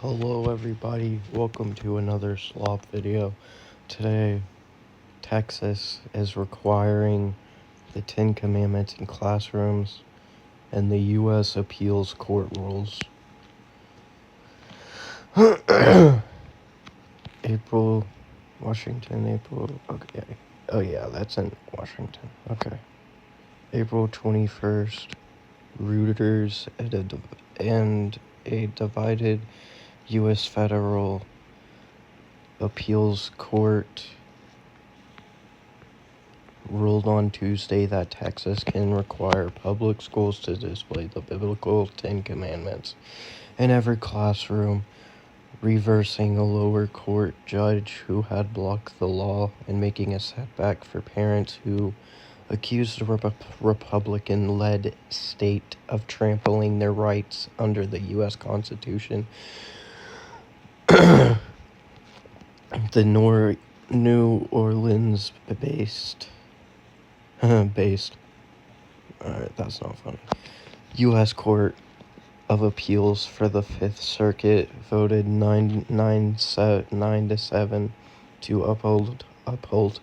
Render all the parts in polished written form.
Hello everybody, welcome to another Slop video. Today, Texas is requiring the 10 Commandments in classrooms and the U.S. Appeals Court rules. Okay. Oh yeah, that's in Washington. Okay. April 21st, Reuters and a divided U.S. Federal Appeals Court ruled on Tuesday that Texas can require public schools to display the biblical 10 Commandments in every classroom, reversing a lower court judge who had blocked the law and making a setback for parents who accused the Republican-led state of trampling their rights under the U.S. Constitution. The New Orleans-based that's not funny. U.S. Court of Appeals for the Fifth Circuit voted 9-7 to uphold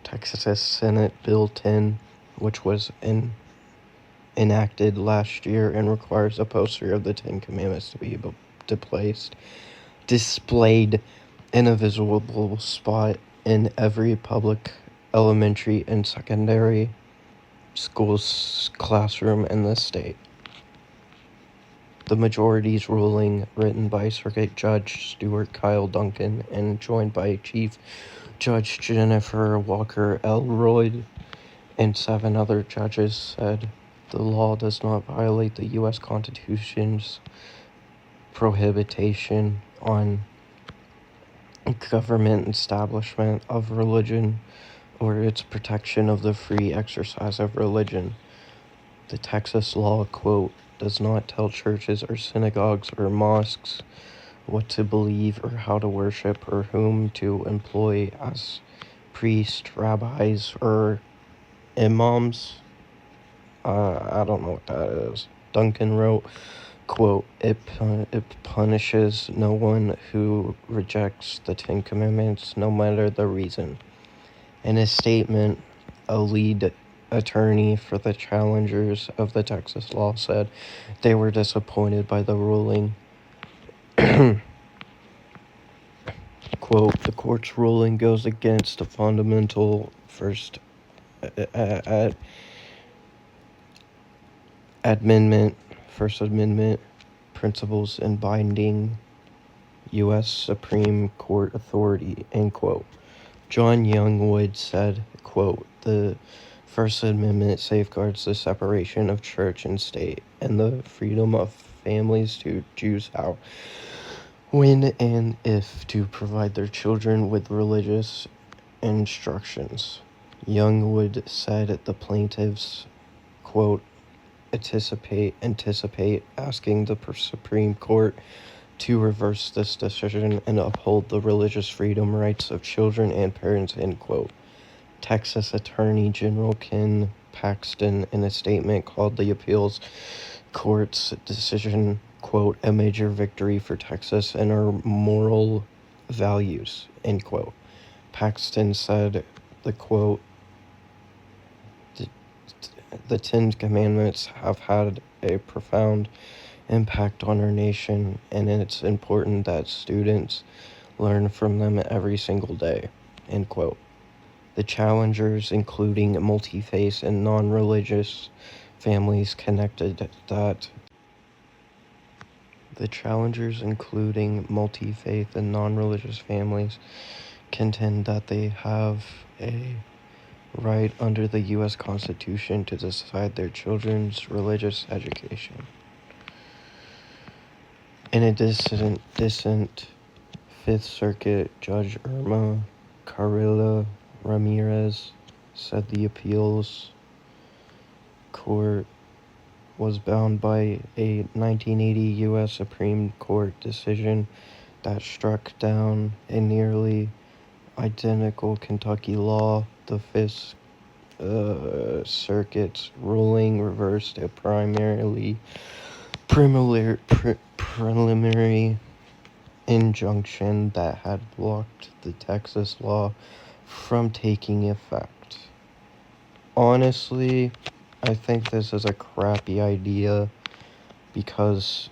Texas Senate Bill 10, which was enacted last year and requires a poster of the 10 Commandments to be displayed in a visible spot in every public elementary and secondary school's classroom in the state. The majority's ruling, written by Circuit Judge Stuart Kyle Duncan and joined by Chief Judge Jennifer Walker Elroy and 7 other judges, said the law does not violate the U.S. Constitution's prohibition on government establishment of religion or its protection of the free exercise of religion. The Texas law, quote, does not tell churches or synagogues or mosques what to believe or how to worship or whom to employ as priests, rabbis, or imams. I don't know what that is. Duncan wrote, quote, it punishes no one who rejects the 10 Commandments, no matter the reason. In a statement, a lead attorney for the challengers of the Texas law said they were disappointed by the ruling. Quote, the court's ruling goes against the fundamental First Amendment principles and binding U.S. Supreme Court authority, end quote. John Youngwood said, quote, the First Amendment safeguards the separation of church and state and the freedom of families to choose how, when, and if to provide their children with religious instructions. Youngwood said the plaintiffs, quote, anticipate asking the Supreme Court to reverse this decision and uphold the religious freedom rights of children and parents, end quote. Texas Attorney General Ken Paxton, in a statement, called the appeals court's decision, quote, a major victory for Texas and our moral values, end quote. Paxton said, the quote, the 10 Commandments have had a profound impact on our nation, and it's important that students learn from them every single day, end quote. The challengers, including multi-faith and non-religious families, contend that they have a right under the U.S. Constitution to decide their children's religious education. In a dissent, Fifth Circuit Judge Irma Carrilla Ramirez said the appeals court was bound by a 1980 U.S. Supreme Court decision that struck down a nearly identical Kentucky law. The Fifth Circuit's ruling reversed a preliminary injunction that had blocked the Texas law from taking effect. Honestly, I think this is a crappy idea because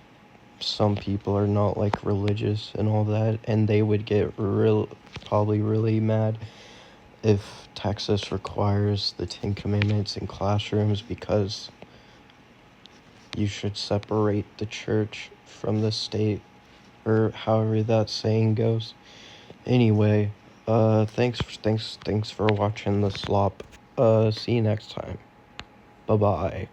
some people are not like religious and all that, and they would get probably really mad if Texas requires the 10 Commandments in classrooms, because you should separate the church from the state, or however that saying goes. Anyway, thanks for watching the Slop. See you next time. Bye-bye.